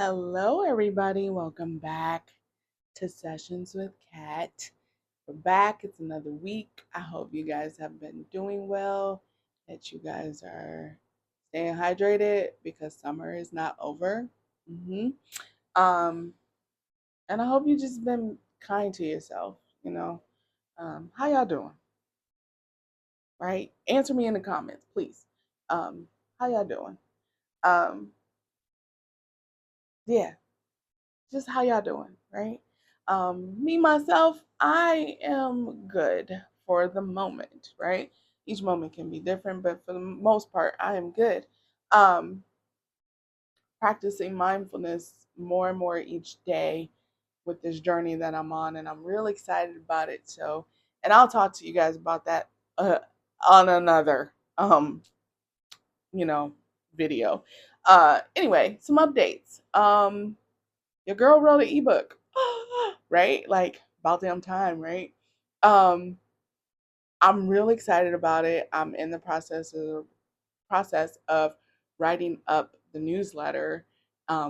Hello, everybody. Welcome back to Sessions with Kat. We're back. It's another week. I hope you guys have been doing well, that you guys are staying hydrated because summer is not over. hmm Um, and I hope you just been kind to yourself. How y'all doing? Right? Answer me in the comments, please. How y'all doing? Um, yeah, just how y'all doing, right? Me myself, I am good for the moment, right? Each moment can be different, but for the most part, I am good. Um, Practicing mindfulness more and more each day with this journey that I'm on, and I'm real excited about it. So, and I'll talk to you guys about that on another, you know, video. Anyway, some updates. Your girl wrote an ebook, right? Like about damn time, right? Um, I'm real excited about it. I'm in the process of writing up the newsletter,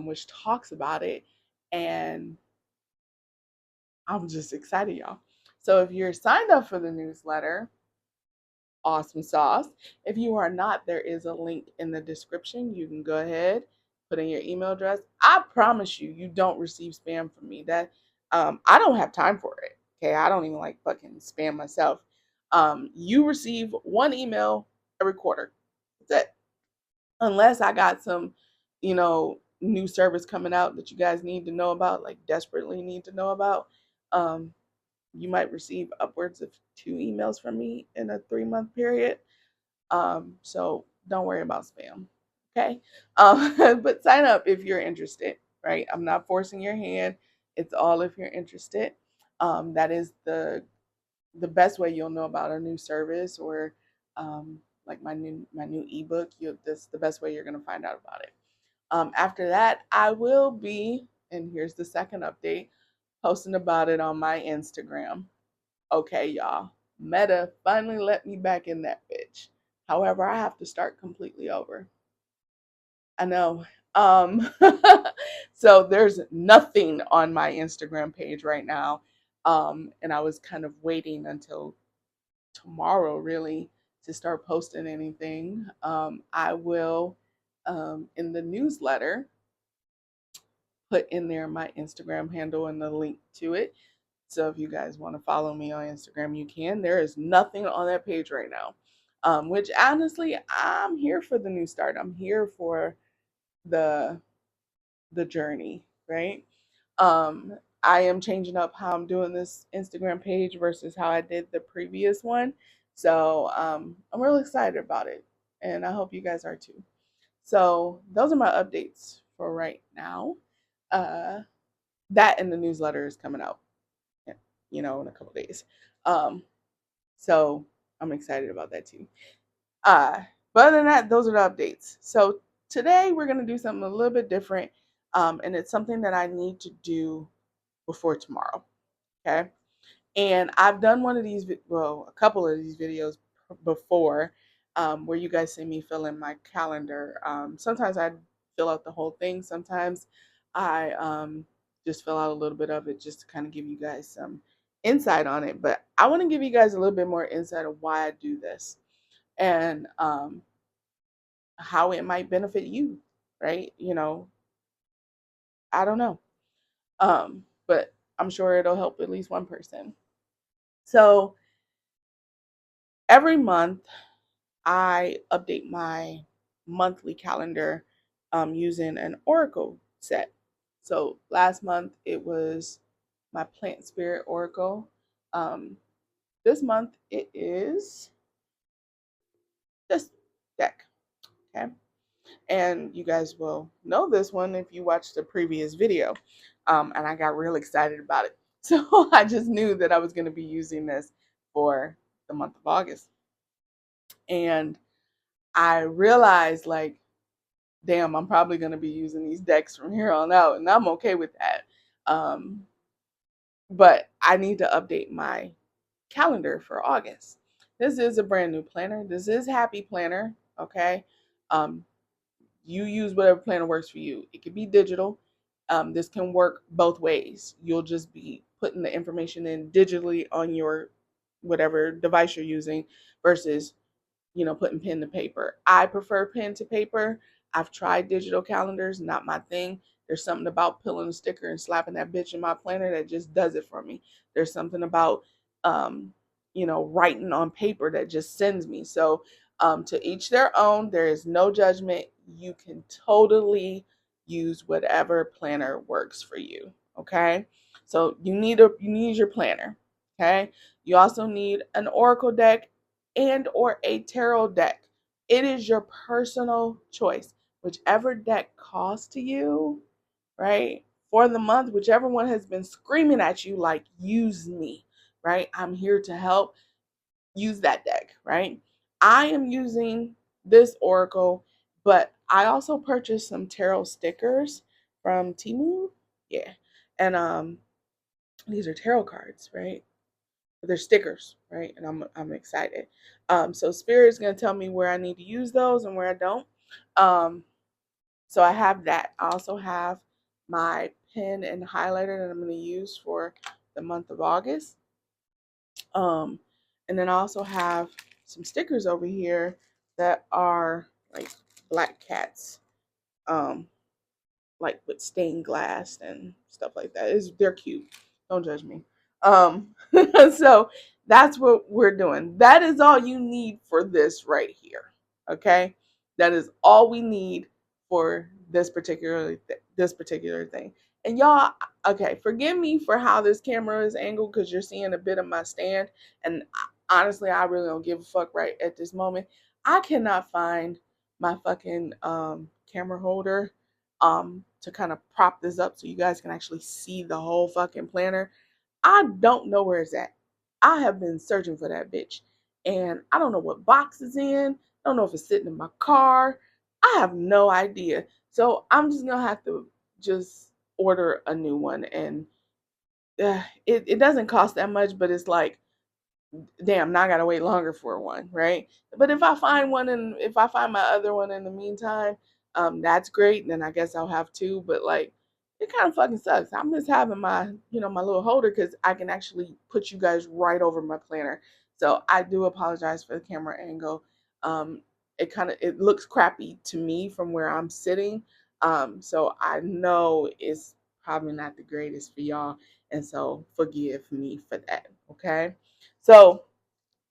which talks about it, and I'm just excited, y'all. So if you're signed up for the newsletter, awesome sauce. If you are not, there is a link in the description. You can go ahead, put in your email address. I promise you, you don't receive spam from me. That I don't have time for it. Okay, I don't even like fucking spam myself. You receive one email every quarter. That's it. Unless I got some, new service coming out that you guys need to know about, like desperately need to know about. Um, you might receive upwards of 2 emails from me in a 3 month period. So don't worry about spam. Okay. But sign up if you're interested, right? I'm not forcing your hand. It's all if you're interested. That is the best way you'll know about a new service or like my new ebook. That's the best way you're gonna find out about it. After that, I will be, and here's the second update, posting about it on my Instagram. Okay, y'all. Meta finally let me back in that bitch. However, I have to start completely over. I know. Um, so there's nothing on my Instagram page right now. And I was kind of waiting until tomorrow, really, to start posting anything. I will, in the newsletter, put in there my Instagram handle and the link to it. So if you guys want to follow me on Instagram, you can. There is nothing on that page right now. Which honestly, I'm here for the new start. I'm here for the the journey, right? Um, I am changing up how I'm doing this Instagram page versus how I did the previous one. So I'm really excited about it, and I hope you guys are too. So those are my updates for right now. Uh, that and the newsletter is coming out, in a couple days. Um, so I'm excited about that too. Uh, but other than that, those are the updates. So today we're gonna do something a little bit different, and it's something that I need to do before tomorrow. Okay, and I've done one of these, well, a couple of these videos before, where you guys see me fill in my calendar. Sometimes I fill out the whole thing. Sometimes I just fill out a little bit of it just to kind of give you guys some insight on it. But I want to give you guys a little bit more insight of why I do this and how it might benefit you, right? I don't know, but I'm sure it'll help at least one person. So every month I update my monthly calendar using an oracle set. So last month it was my plant spirit oracle. Um, this month it is this deck. Okay. And you guys will know this one if you watched the previous video. And I got real excited about it. So I just knew that I was going to be using this for the month of August. And I realized, like, damn, I'm probably going to be using these decks from here on out, and I'm okay with that. Um, but I need to update my calendar for August. This is a brand new planner. This is Happy Planner, okay? Um, you use whatever planner works for you. It could be digital, This can work both ways. You'll just be putting the information in digitally on your whatever device you're using versus putting pen to paper. I prefer pen to paper. I've tried digital calendars, not my thing. There's something about peeling a sticker and slapping that bitch in my planner that just does it for me. There's something about, um, writing on paper that just sends me. So, to each their own. There is no judgment. You can totally use whatever planner works for you. Okay. So you need your planner. Okay. You also need an oracle deck and or a tarot deck. It is your personal choice. Whichever deck calls to you, right? For the month, whichever one has been screaming at you like use me, right? I'm here to help. Use that deck, right? I am using this oracle, but I also purchased some tarot stickers from Temu. Yeah. And these are tarot cards, right? They're stickers, right? And I'm excited. So Spirit is gonna tell me where I need to use those and where I don't. Um, so I have that. I also have my pen and highlighter that I'm gonna use for the month of August. Um, and then I also have some stickers over here that are like black cats. Um, like with stained glass and stuff like that. They're cute. Don't judge me. Um, so that's what we're doing. That is all you need for this right here. Okay, that is all we need for this particular thing. And y'all, okay, forgive me for how this camera is angled because you're seeing a bit of my stand. And honestly, I really don't give a fuck right at this moment. I cannot find my fucking camera holder to kind of prop this up so you guys can actually see the whole fucking planner. I don't know where it's at. I have been searching for that bitch. And I don't know what box it's in. I don't know if it's sitting in my car. I have no idea. So I'm just gonna have to just order a new one. And it doesn't cost that much, but it's like damn, now I gotta wait longer for one, right? But if I find one and if I find my other one in the meantime, that's great. Then I guess I'll have two. But like, it kind of fucking sucks. I'm just having my, my little holder because I can actually put you guys right over my planner. So I do apologize for the camera angle. Um, it looks crappy to me from where I'm sitting. So I know it's probably not the greatest for y'all, and so forgive me for that. Okay. So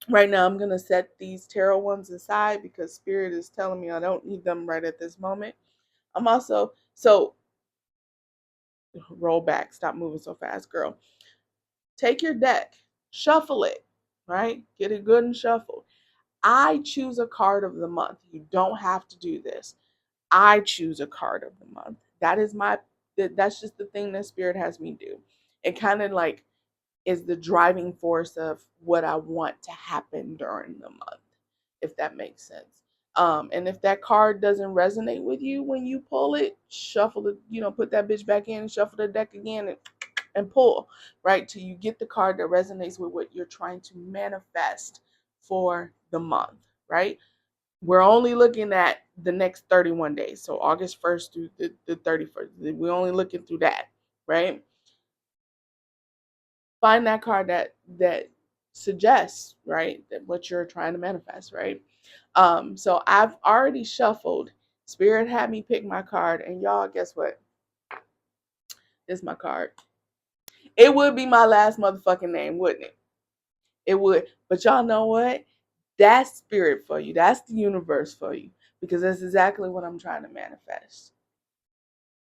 right now I'm going to set these tarot ones aside because Spirit is telling me I don't need them right at this moment. I'm also, so roll back, stop moving so fast, girl. Take your deck, shuffle it, right? Get it good and shuffled. I choose a card of the month. You don't have to do this. I choose a card of the month. That's just the thing that Spirit has me do. It kind of like is the driving force of what I want to happen during the month, if that makes sense. And if that card doesn't resonate with you when you pull it, shuffle it, put that bitch back in, shuffle the deck again, and pull, right? Till you get the card that resonates with what you're trying to manifest for the month, right? We're only looking at the next 31 days. So August 1st through the 31st. We're only looking through that, right? Find that card that suggests, right, that what you're trying to manifest, right? So I've already shuffled. Spirit had me pick my card, and y'all, guess what? This is my card. It would be my last motherfucking name, wouldn't it? It would. But y'all know what? That's spirit for you. That's the universe for you. Because that's exactly what I'm trying to manifest.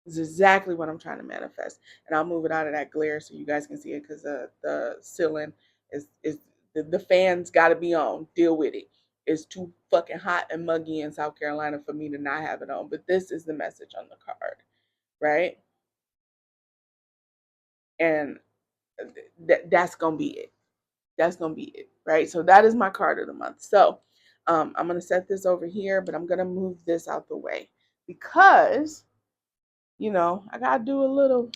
It's exactly what I'm trying to manifest. And I'll move it out of that glare so you guys can see it because the ceiling is the fans got to be on. Deal with it. It's too fucking hot and muggy in South Carolina for me to not have it on. But this is the message on the card, right? And that's going to be it. That's going to be it, right? So that is my card of the month. So I'm going to set this over here, but I'm going to move this out the way because, I got to do a little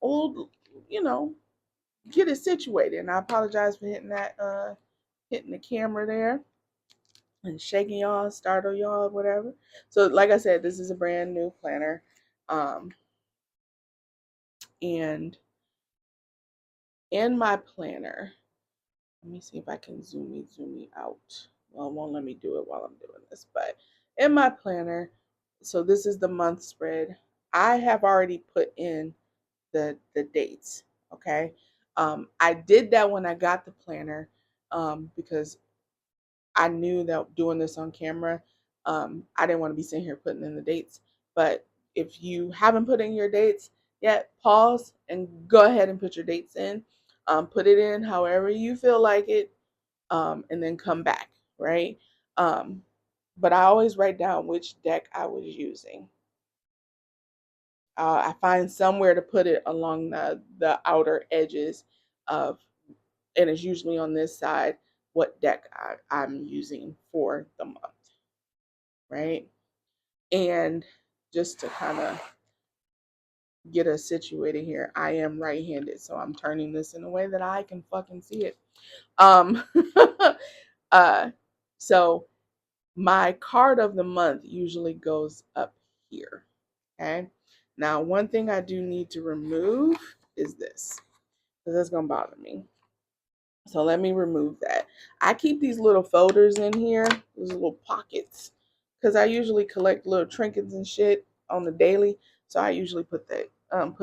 old, get it situated. And I apologize for hitting the camera there and shaking y'all, startle y'all, whatever. So like I said, this is a brand new planner. Um, And in my planner, let me see if I can zoom me out. Well, it won't let me do it while I'm doing this, but in my planner, so this is the month spread. I have already put in the dates. Okay. I did that when I got the planner, because I knew that doing this on camera, I didn't want to be sitting here putting in the dates. But if you haven't put in your dates yet, pause and go ahead and put your dates in. Put it in however you feel like it, and then come back, right? Um, but I always write down which deck I was using. I find somewhere to put it along the outer edges of, and it's usually on this side, what deck I'm using for the month, right? And just to kind of get us situated here, I am right-handed, so I'm turning this in a way that I can fucking see it. Um, uh, so my card of the month usually goes up here. Okay. Now, one thing I do need to remove is this, because that's going to bother me. So let me remove that. I keep these little folders in here, these little pockets, because I usually collect little trinkets and shit on the daily. So I usually put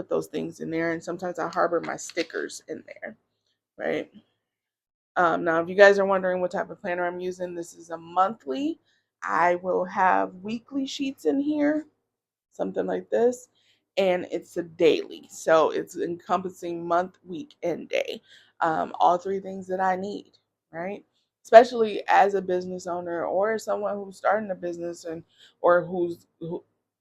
those things in there, and sometimes I harbor my stickers in there, right? Now, if you guys are wondering what type of planner I'm using, this is a monthly. I will have weekly sheets in here, something like this, and it's a daily, so it's encompassing month, week, and day. All three things that I need, right? Especially as a business owner or someone who's starting a business, and or who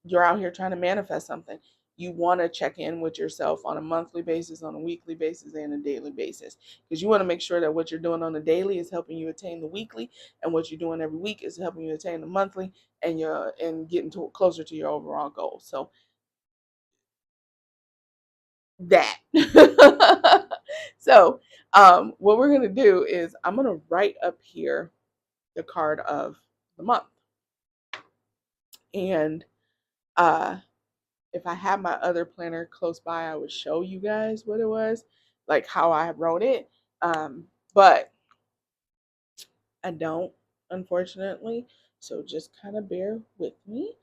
you're out here trying to manifest something. You want to check in with yourself on a monthly basis, on a weekly basis, and a daily basis, because you want to make sure that what you're doing on the daily is helping you attain the weekly, and what you're doing every week is helping you attain the monthly, and getting closer to your overall goal. So that. So what we're gonna do is I'm gonna write up here the card of the month, and uh, if I had my other planner close by, I would show you guys what it was, like how I wrote it. But I don't, unfortunately. So just kind of bear with me.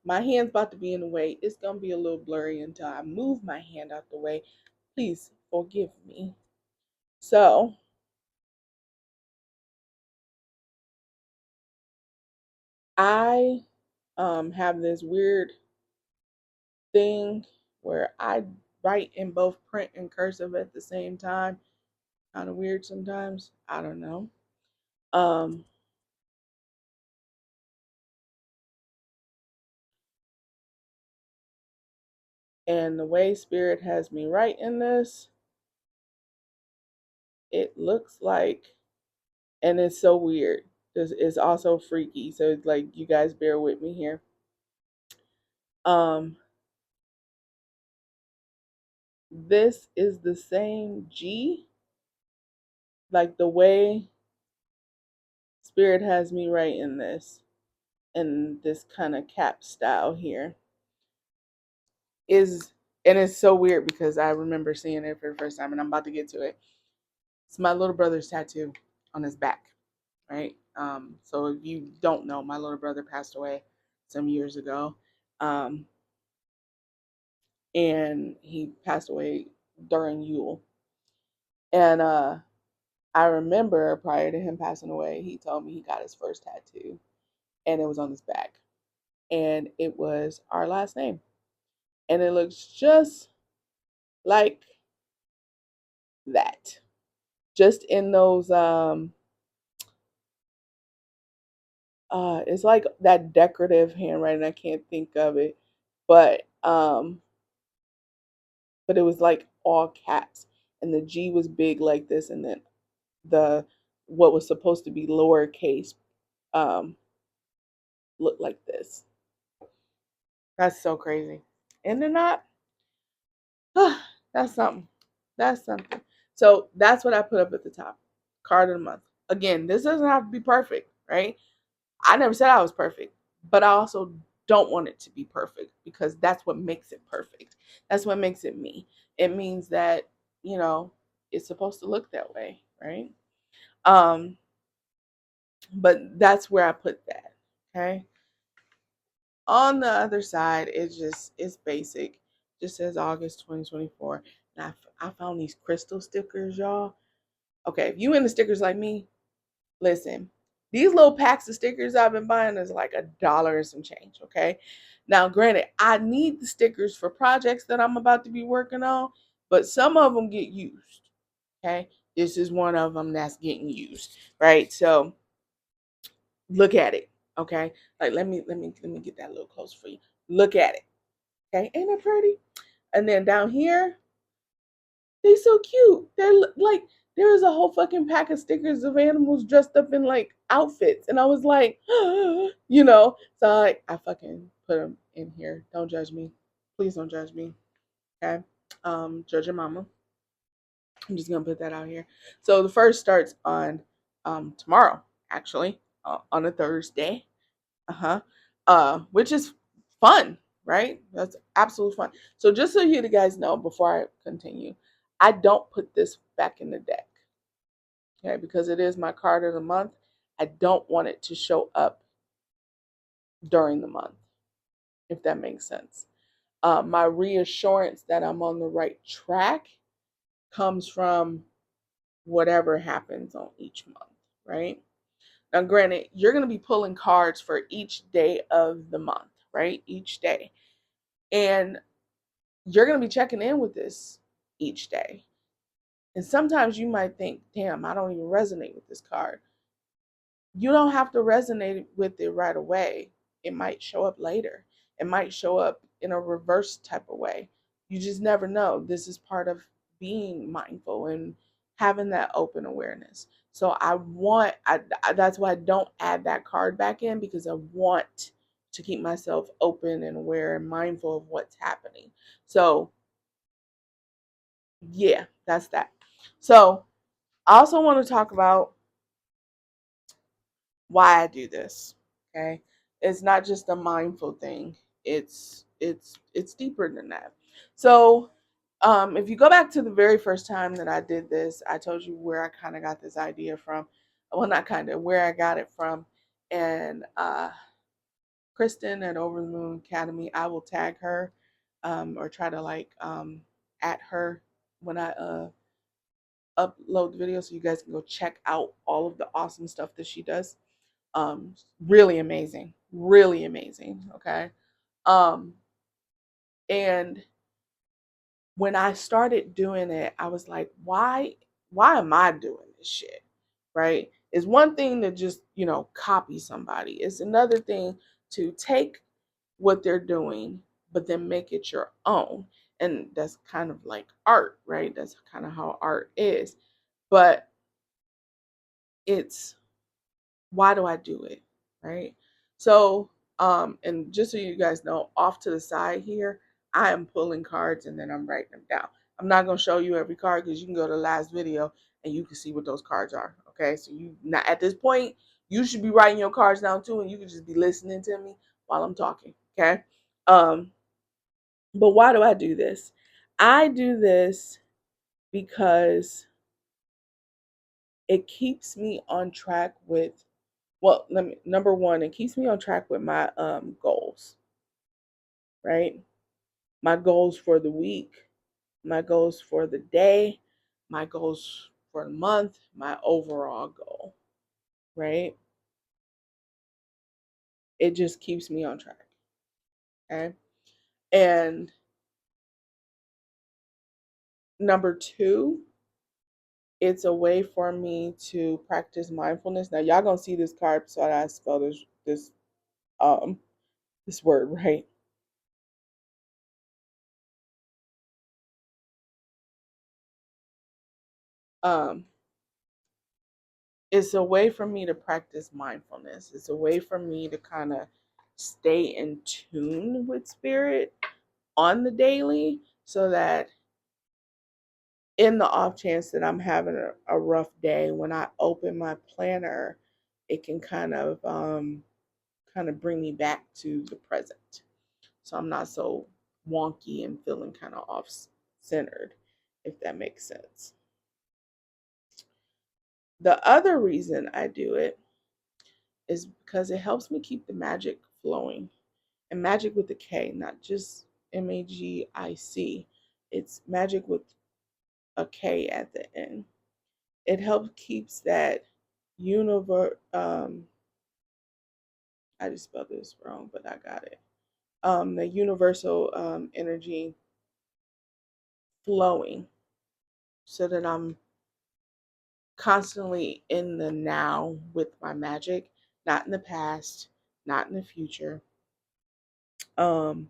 My hand's about to be in the way. It's gonna be a little blurry until I move my hand out the way. Please forgive me. So I have this weird thing where I write in both print and cursive at the same time. Kind of weird sometimes. I don't know. Um, and the way Spirit has me write in this, it looks like, and it's so weird. It's also freaky. So it's like, you guys bear with me here. Um, this is the same G, like the way Spirit has me write in this, and this kind of cap style here is, and it's so weird because I remember seeing it for the first time, and I'm about to get to it. It's my little brother's tattoo on his back, right? So if you don't know, my little brother passed away some years ago, um, and he passed away during Yule. And I remember prior to him passing away, he told me he got his first tattoo, and it was on his back, and it was our last name, and it looks just like that, just in those it's like that decorative handwriting. I can't think of it, but but it was like all caps, and the G was big like this, and then the what was supposed to be lowercase um looked like this. That's so crazy. And they're not. That's something. That's something. So that's what I put up at the top. Card of the month. Again, this doesn't have to be perfect, right? I never said I was perfect, but I also don't want it to be perfect because that's what makes it perfect. That's what makes it me. It means that, you know, it's supposed to look that way, right? Um, but that's where I put that. Okay. On the other side, it's basic. Just says August 2024. And I found these crystal stickers, y'all. Okay, if you into stickers like me, listen. These little packs of stickers I've been buying is like $1 and some change. Okay. Now, granted, I need the stickers for projects that I'm about to be working on, but some of them get used. Okay. This is one of them that's getting used. Right. So look at it. Okay. Like let me get that a little closer for you. Look at it. Okay. Ain't it pretty? And then down here, they so cute. They're like there was a whole fucking pack of stickers of animals dressed up in like outfits, and I was like, you know. So I fucking put them in here. Don't judge me, please don't judge me. Okay, judge your mama. I'm just gonna put that out here. So the first starts on tomorrow, actually, on a Thursday. Uh-huh. Which is fun, right? That's absolute fun. So just so you guys know before I continue, I don't put this back in the deck. Okay, because it is my card of the month. I don't want it to show up during the month, if that makes sense. My reassurance that I'm on the right track comes from whatever happens on each month, right? Now, granted, you're going to be pulling cards for each day of the month, right? Each day. And you're going to be checking in with this each day. And sometimes you might think, damn, I don't even resonate with this card. You don't have to resonate with it right away. It might show up later. It might show up in a reverse type of way. You just never know. This is part of being mindful and having that open awareness. So that's why I don't add that card back in, because I want to keep myself open and aware and mindful of what's happening. So yeah, that's that. So I also want to talk about why I do this. Okay. It's not just a mindful thing. It's deeper than that. So if you go back to the very first time that I did this, I told you where I kind of got this idea from. Well, not kind of, where I got it from. And Kristen at Over the Moon Academy, I will tag her or try to at her when I upload the video so you guys can go check out all of the awesome stuff that she does. Really amazing, really amazing. Okay. Um, and when I started doing it, I was like, why am I doing this shit? Right? It's one thing to just, copy somebody. It's another thing to take what they're doing, but then make it your own. And that's kind of like art, right? That's kind of how art is. But it's why do I do it? Right. So, and just so you guys know, off to the side here, I am pulling cards and then I'm writing them down. I'm not going to show you every card because you can go to the last video and you can see what those cards are. Okay. So you not at this point, you should be writing your cards down too, and you can just be listening to me while I'm talking. Okay. Um, but why do I do this? I do this because it keeps me on track with number one, it keeps me on track with my goals, right? My goals for the week, my goals for the day, my goals for the month, my overall goal, right? It just keeps me on track. Okay. And number two, it's a way for me to practice mindfulness. Now y'all gonna see this card, so I spell um this word right. Um it's a way for me to practice mindfulness. It's a way for me to kind of stay in tune with spirit on the daily, so that in the off chance that I'm having a rough day, when I open my planner, it can kind of kind of bring me back to the present. So I'm not so wonky and feeling kind of off centered, if that makes sense. The other reason I do it is because it helps me keep the magic flowing. And magic with a K, not just Magic. It's magic with a K at the end. It helps keeps that universe. I just spelled this wrong, but I got it. The universal energy flowing, so that I'm constantly in the now with my magic, not in the past, not in the future, um,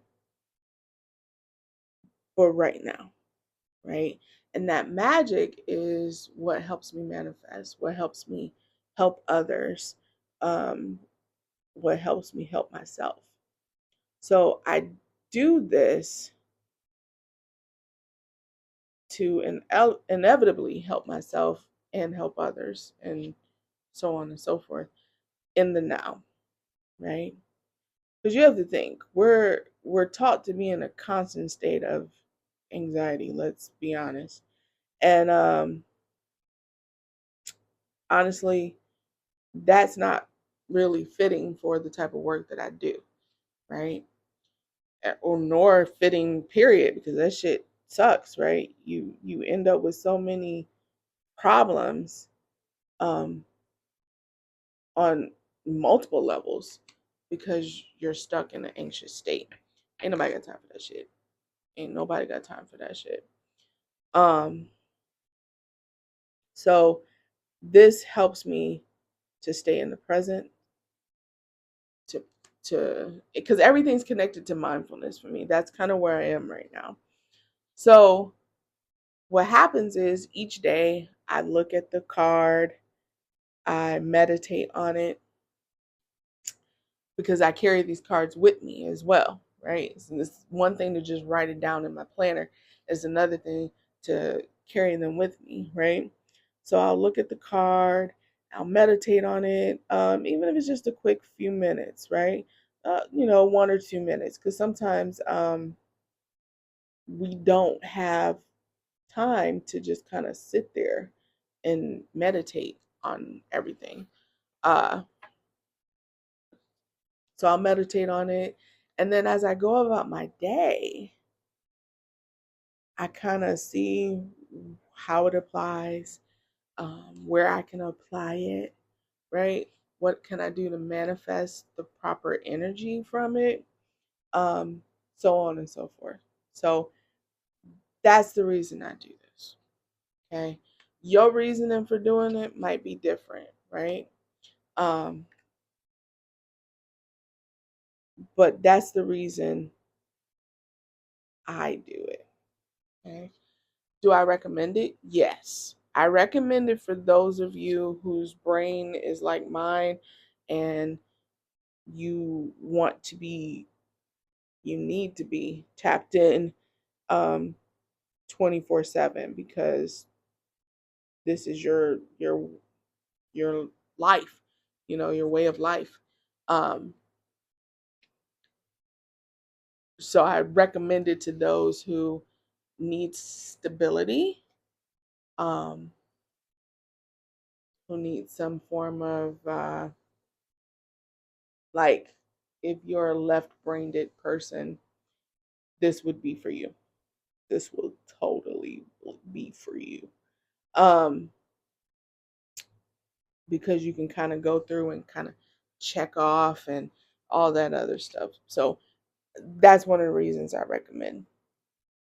but right now, right? And that magic is what helps me manifest, what helps me help others, um, what helps me help myself. So I do this to inevitably help myself and help others, and so on and so forth in the now, right? Because you have to think, we're taught to be in a constant state of anxiety. Let's be honest, and honestly, that's not really fitting for the type of work that I do, right? Or nor fitting, period, because that shit sucks, right? You end up with so many problems um, on multiple levels because you're stuck in an anxious state. Ain't nobody got time for that shit. Ain't nobody got time for that shit. Um, so this helps me to stay in the present, to because everything's connected to mindfulness for me. That's kind of where I am right now. So what happens is each day I look at the card, I meditate on it, because I carry these cards with me as well, right? So it's one thing to just write it down in my planner. It's another thing to carry them with me, right? So I'll look at the card, I'll meditate on it, even if it's just a quick few minutes, right? 1 or 2 minutes, because sometimes we don't have time to just kind of sit there and meditate on everything. Uh, So I'll meditate on it. And then as I go about my day, I kind of see how it applies, where I can apply it, right? What can I do to manifest the proper energy from it? Um, so on and so forth. So that's the reason I do this. Okay. Your reasoning for doing it might be different, right? Um, but that's the reason I do it. Okay. Do I recommend it? Yes. I recommend it for those of you whose brain is like mine and you need to be tapped in 24/7, because this is your life, your way of life. Um, so I recommend it to those who need stability, um, who need some form of like, if you're a left-brained person, this would be for you. This will totally be for you. Um, because you can kind of go through and kind of check off and all that other stuff. So that's one of the reasons I recommend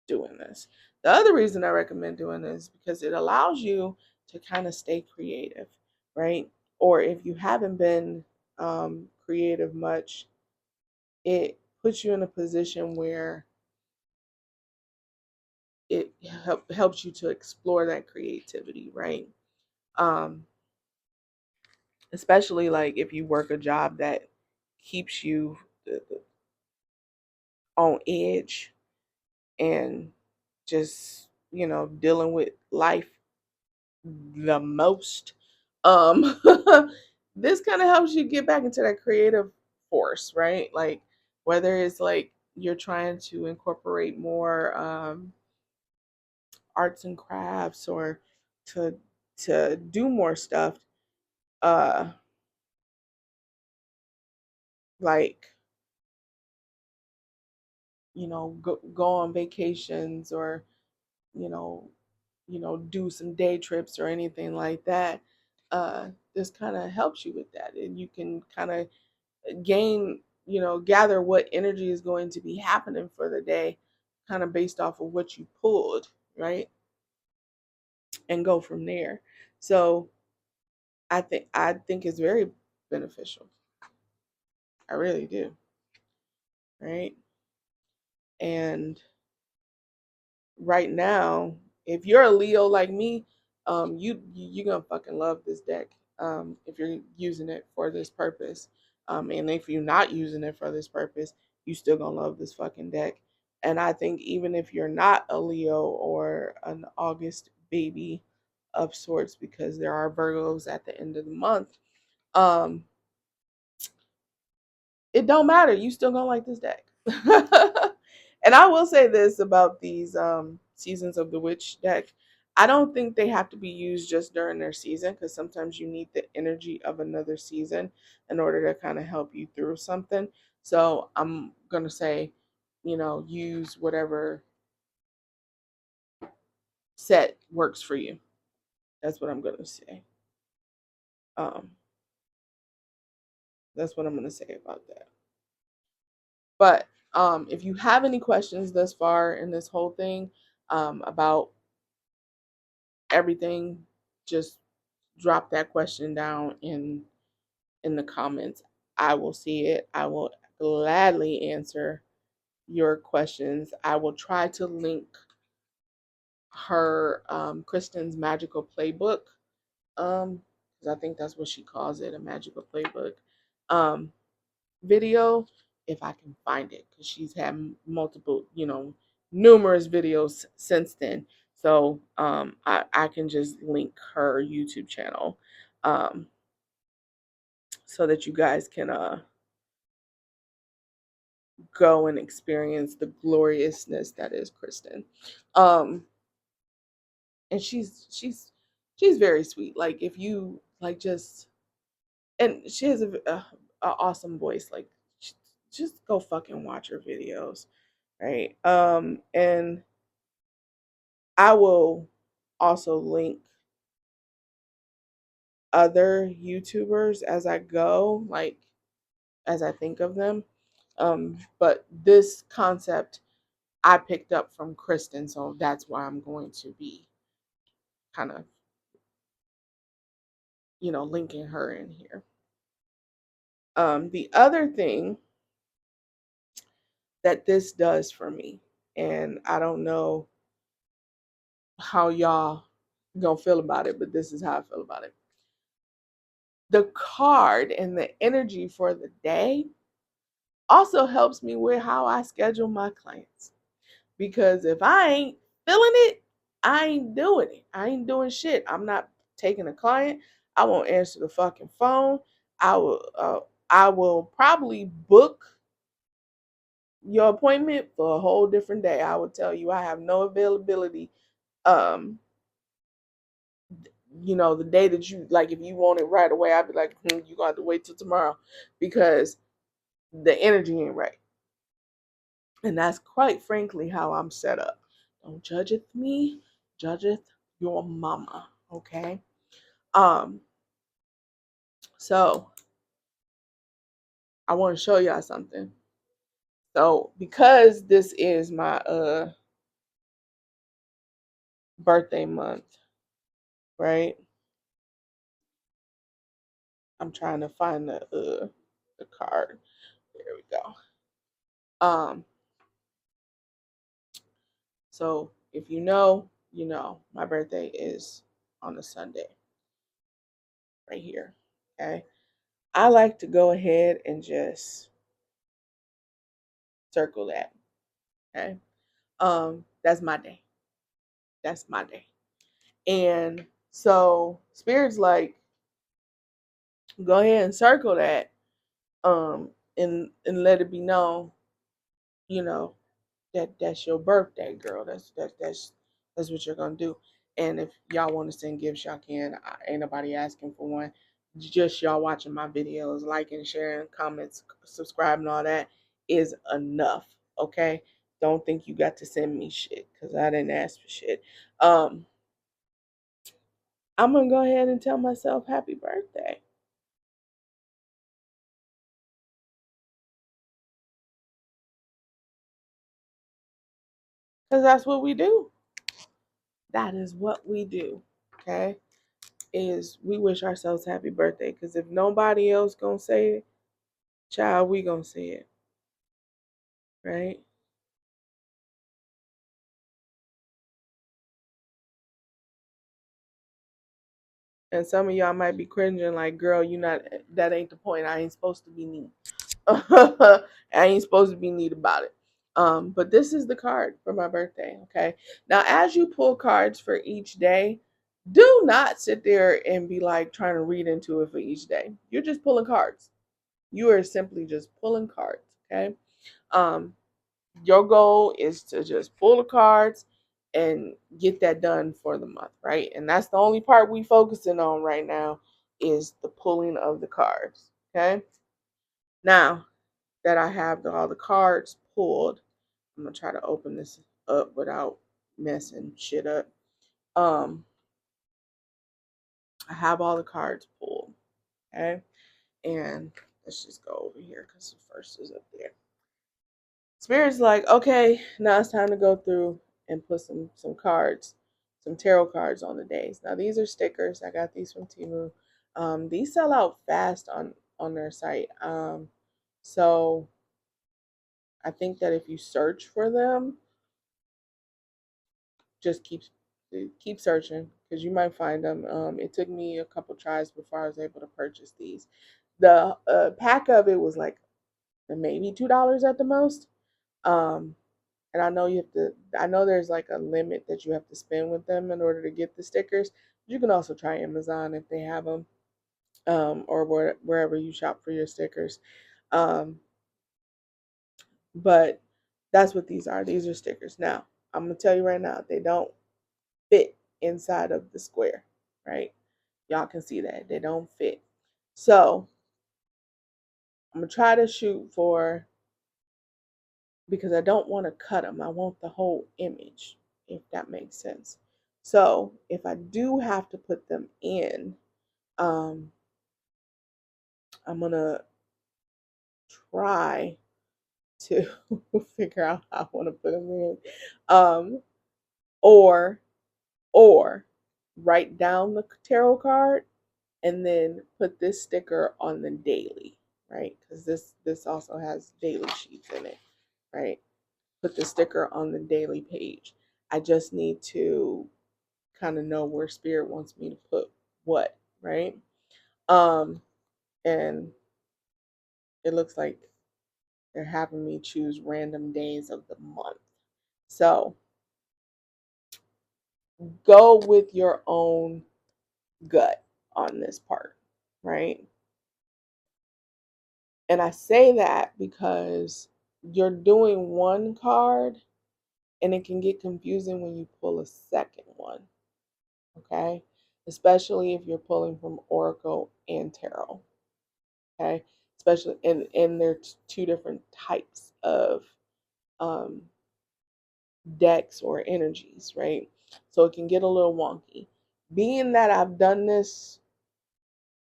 doing this. The other reason I recommend doing this is because it allows you to kind of stay creative, right? Or if you haven't been creative much, it puts you in a position where it helps you to explore that creativity, right? Um, Especially like if you work a job that keeps you on edge and just, dealing with life the most. Um, this kind of helps you get back into that creative force, right? Like whether it's like you're trying to incorporate more arts and crafts or to do more stuff, uh like go on vacations or you know do some day trips or anything like that. This kind of helps you with that, and you can kind of gain gather what energy is going to be happening for the day, kind of based off of what you pulled, right? And go from there. So I think it's very beneficial. I really do, right? And right now, if you're a Leo like me, you're gonna fucking love this deck. If you're using it for this purpose, and if you're not using it for this purpose, you still gonna love this fucking deck. And I think even if you're not a Leo or an August baby of sorts, because there are Virgos at the end of the month, um, it don't matter. You still gonna like this deck. And I will say this about these seasons of the witch deck. I don't think they have to be used just during their season, because sometimes you need the energy of another season in order to kind of help you through something. So I'm gonna say, use whatever set works for you. That's what I'm gonna say. Um, that's what I'm gonna say about that. But if you have any questions thus far in this whole thing, about everything, just drop that question down in the comments. I will see it. I will gladly answer your questions. I will try to link her Kristen's magical playbook. Because I think that's what she calls it, a magical playbook. Um, video, if I can find it, because she's had multiple, numerous videos since then. So I can just link her YouTube channel, um, so that you guys can go and experience the gloriousness that is Kristen. Um, and she's very sweet. Like if you like just and she has a awesome voice. Like just go fucking watch her videos, right? And I will also link other YouTubers as I go, like as I think of them. But this concept I picked up from Kristen, so that's why I'm going to be kind of, linking her in here. The other thing that this does for me, and I don't know how y'all gonna feel about it, but this is how I feel about it. The card and the energy for the day also helps me with how I schedule my clients. Because if I ain't feeling it, I ain't doing it. I ain't doing shit. I'm not taking a client. I won't answer the fucking phone. I will I will probably book your appointment for a whole different day. I will tell you I have no availability. Um, the day that you like, if you want it right away, I'd be like, you got to wait till tomorrow, because the energy ain't right. And that's quite frankly how I'm set up. Don't judgeth me, judgeth your mama. Okay. Um, so I want to show y'all something. So because this is my birthday month, right? I'm trying to find the card. There we go. So if you know, my birthday is on a Sunday, right here. Okay. I like to go ahead and just circle that. Okay. That's my day. That's my day. And so Spirit's like, go ahead and circle that. and let it be known, you know, that's your birthday, girl. That's what you're gonna do. And if y'all want to send gifts, y'all can. Ain't nobody asking for one. Just y'all watching my videos, liking, sharing, comments, subscribing, all that is enough. Okay. Don't think you got to send me shit because I didn't ask for shit. Um, I'm gonna go ahead and tell myself happy birthday because that's what we do. That is what we do. Okay. Is we wish ourselves happy birthday because if nobody else gonna say it, child, we gonna say it, right? And some of y'all might be cringing like, girl, you not, that ain't the point. I ain't supposed to be neat. I ain't supposed to be neat about it. But this is the card for my birthday. Okay. Now, as you pull cards for each day, do not sit there and be like trying to read into it for each day. You're just pulling cards. You are simply just pulling cards. Okay. Um, your goal is to just pull the cards and get that done for the month, right? And that's the only part we focusing on right now is the pulling of the cards. Okay. Now that I have all the cards pulled, I'm gonna try to open this up without messing shit up. Um, I have all the cards pulled. Okay. And let's just go over here because the first is up there. Spirit's like, okay, now it's time to go through and put some cards, some tarot cards on the days. Now these are stickers. I got these from Temu. These sell out fast on their site. So I think that if you search for them, just keep searching because you might find them. It took me a couple tries before I was able to purchase these. The pack of it was like maybe $2 at the most. Um, and I know you have to. I know there's like a limit that you have to spend with them in order to get the stickers. You can also try Amazon if they have them, or wherever you shop for your stickers. Um, but that's what these are. These are stickers. Now I'm gonna tell you right now, they don't fit inside of the square, right? Y'all can see that they don't fit. So I'm gonna try to shoot for, because I don't want to cut them. I want the whole image, if that makes sense. So if I do have to put them in, um, I'm gonna try to figure out how I want to put them in, um, or or write down the tarot card and then put this sticker on the daily, right? Because this also has daily sheets in it, right? Put the sticker on the daily page. I just need to kind of know where spirit wants me to put what, right? Um, and it looks like they're having me choose random days of the month. So go with your own gut on this part, right? And I say that because you're doing one card and it can get confusing when you pull a second one, okay? Especially if you're pulling from Oracle and Tarot, okay? Especially and there's two different types of um, decks or energies, right? So it can get a little wonky. Being that I've done this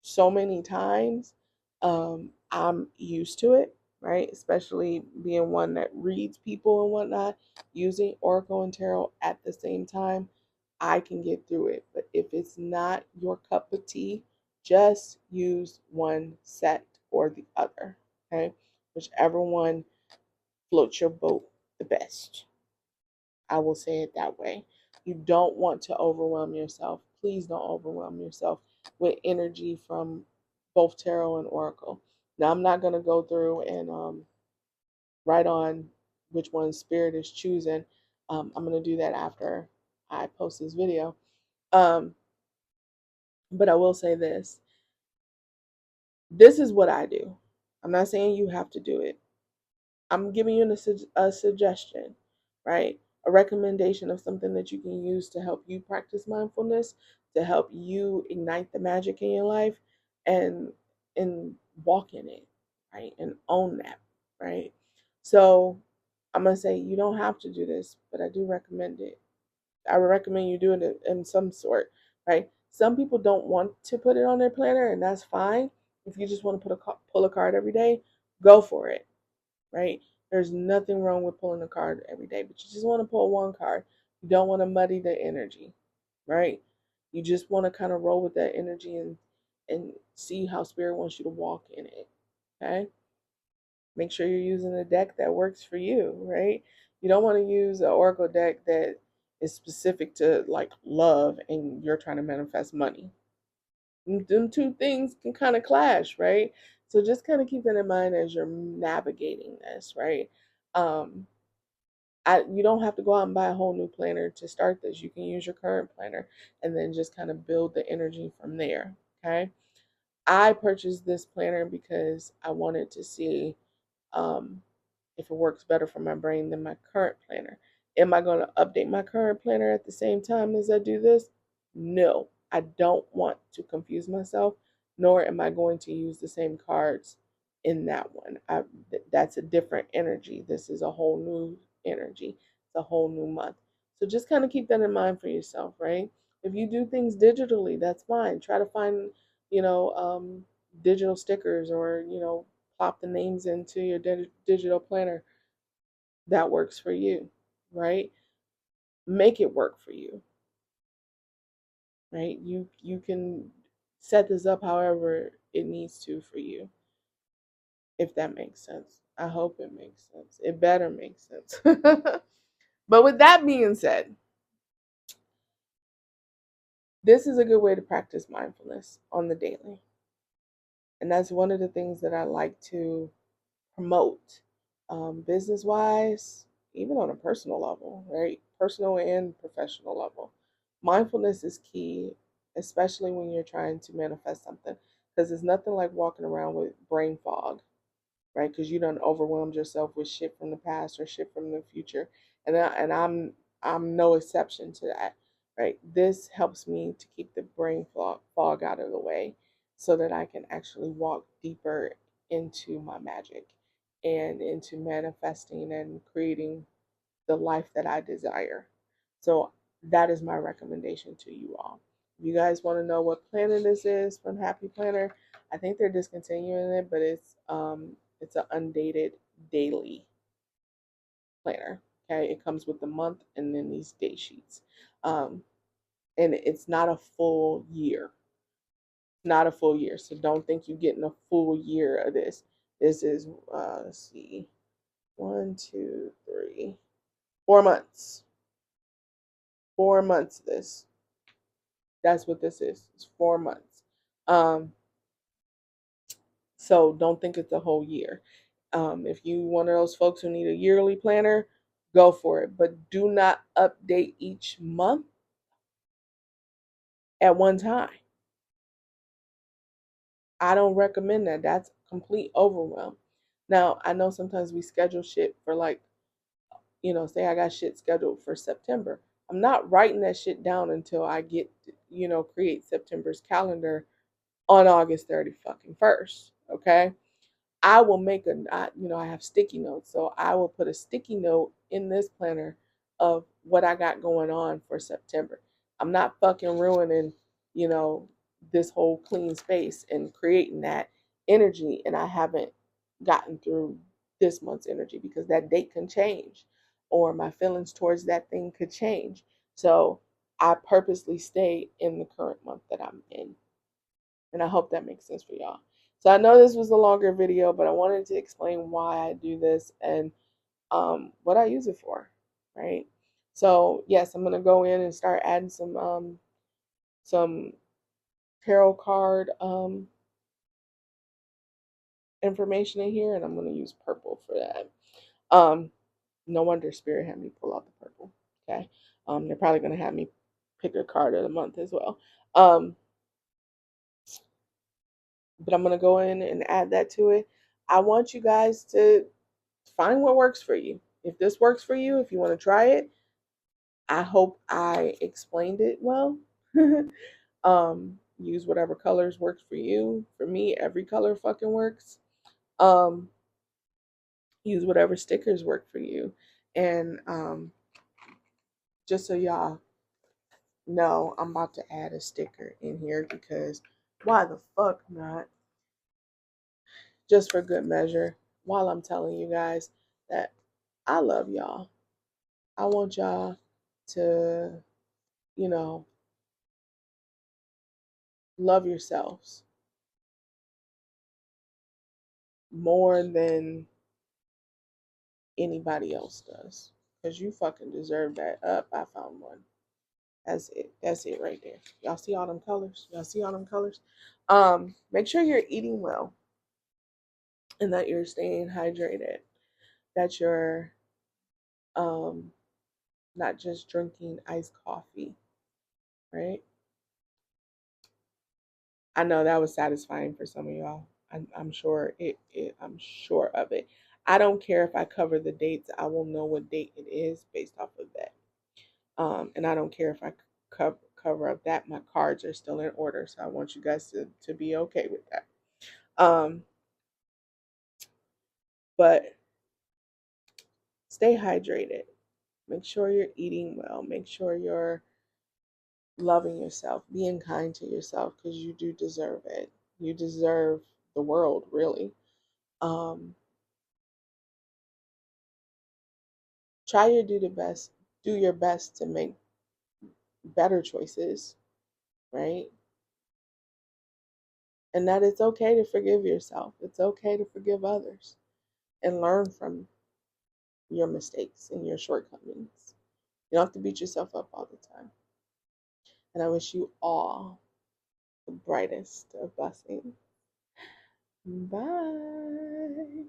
so many times, I'm used to it, right? Especially being one that reads people and whatnot, using Oracle and Tarot at the same time, I can get through it. But if it's not your cup of tea, just use one set or the other, okay? Whichever one floats your boat the best. I will say it that way. You don't want to overwhelm yourself. Please don't overwhelm yourself with energy from both tarot and oracle. Now, I'm not going to go through and write on which one spirit is choosing. I'm going to do that after I post this video. Um, but I will say this. This is what I do. I'm not saying you have to do it. I'm giving you a suggestion, right? A recommendation of something that you can use to help you practice mindfulness, to help you ignite the magic in your life, and and walk in it, right? And own that, right? So I'm gonna say you don't have to do this, but I do recommend it. I would recommend you doing it in some sort, right? Some people don't want to put it on their planner, and that's fine. If you just want to pull a card every day, go for it, right? There's nothing wrong with pulling a card every day, but you just want to pull one card. You don't want to muddy the energy, right? You just want to kind of roll with that energy and see how spirit wants you to walk in it. Okay? Make sure you're using a deck that works for you, right? You don't want to use an oracle deck that is specific to like love and you're trying to manifest money. Them two things can kind of clash, right? So just kind of keep that in mind as you're navigating this, right? Um, you don't have to go out and buy a whole new planner to start this. You can use your current planner and then just kind of build the energy from there. Okay. I purchased this planner because I wanted to see um, if it works better for my brain than my current planner. Am I going to update my current planner at the same time as I do this? No, I don't want to confuse myself, nor am I going to use the same cards in that one. That's a different energy. This is a whole new energy. It's a whole new month. So just kind of keep that in mind for yourself, right? If you do things digitally, that's fine. Try to find, you know, digital stickers or, plop the names into your digital planner that works for you, right? Make it work for you, right? You can set this up however it needs to for you, if that makes sense. I hope it makes sense. It better make sense. But with that being said, this is a good way to practice mindfulness on the daily. And that's one of the things that I like to promote, business wise, even on a personal level, right? Personal and professional level. Mindfulness is key, especially when you're trying to manifest something, because it's nothing like walking around with brain fog, right? Because you done overwhelmed yourself with shit from the past or shit from the future, and I'm no exception to that, right? This helps me to keep the brain fog out of the way, so that I can actually walk deeper into my magic and into manifesting and creating the life that I desire. So that is my recommendation to you all. If you guys want to know what planner this is from Happy Planner, I think they're discontinuing it, but it's an undated daily planner. Okay, it comes with the month and then these day sheets, um, and it's not a full year. Not a full year, so don't think you're getting a full year of this. This is let's see, 4 months. 4 months. This That's what this is. It's 4 months. Um, so don't think it's a whole year. If you one of those folks who need a yearly planner, go for it. But do not update each month at one time. I don't recommend that. That's complete overwhelm. Now I know sometimes we schedule shit for like, say I got shit scheduled for September. I'm not writing that shit down until I get, create September's calendar on August 30 fucking first. Okay. I will make I have sticky notes. So I will put a sticky note in this planner of what I got going on for September. I'm not fucking ruining, you know, this whole clean space and creating that energy. And I haven't gotten through this month's energy because that date can change or my feelings towards that thing could change. So I purposely stay in the current month that I'm in. And I hope that makes sense for y'all. So I know this was a longer video, but I wanted to explain why I do this and what I use it for, right? So yes, I'm gonna go in and start adding some tarot card information in here, and I'm gonna use purple for that. Um, no wonder Spirit had me pull out the purple. Okay, they're probably gonna have me pick a card of the month as well. Um, but I'm gonna go in and add that to it. I want you guys to find what works for you. If this works for you, if you want to try it, I hope I explained it well. Use whatever colors works for you. For me, every color fucking works. Um, use whatever stickers work for you. And just so y'all know, I'm about to add a sticker in here because why the fuck not? Just for good measure, while I'm telling you guys that I love y'all. I want y'all to, you know, love yourselves more than anybody else does. Because you fucking deserve that. Up, I found one. That's it. That's it right there. Y'all see all them colors? Y'all see all them colors? Make sure you're eating well and that you're staying hydrated. That you're um not just drinking iced coffee, right? I know that was satisfying for some of y'all. I'm sure I'm sure of it. I don't care if I cover the dates. I will know what date it is based off of that. And I don't care if I cover up that. My cards are still in order, so I want you guys to be okay with that. But stay hydrated. Make sure you're eating well. Make sure you're loving yourself, being kind to yourself because you do deserve it. You deserve the world, really. Um, try to do your best to make better choices, right? And that it's okay to forgive yourself. It's okay to forgive others and learn from your mistakes and your shortcomings. You don't have to beat yourself up all the time. And I wish you all the brightest of blessings. Bye.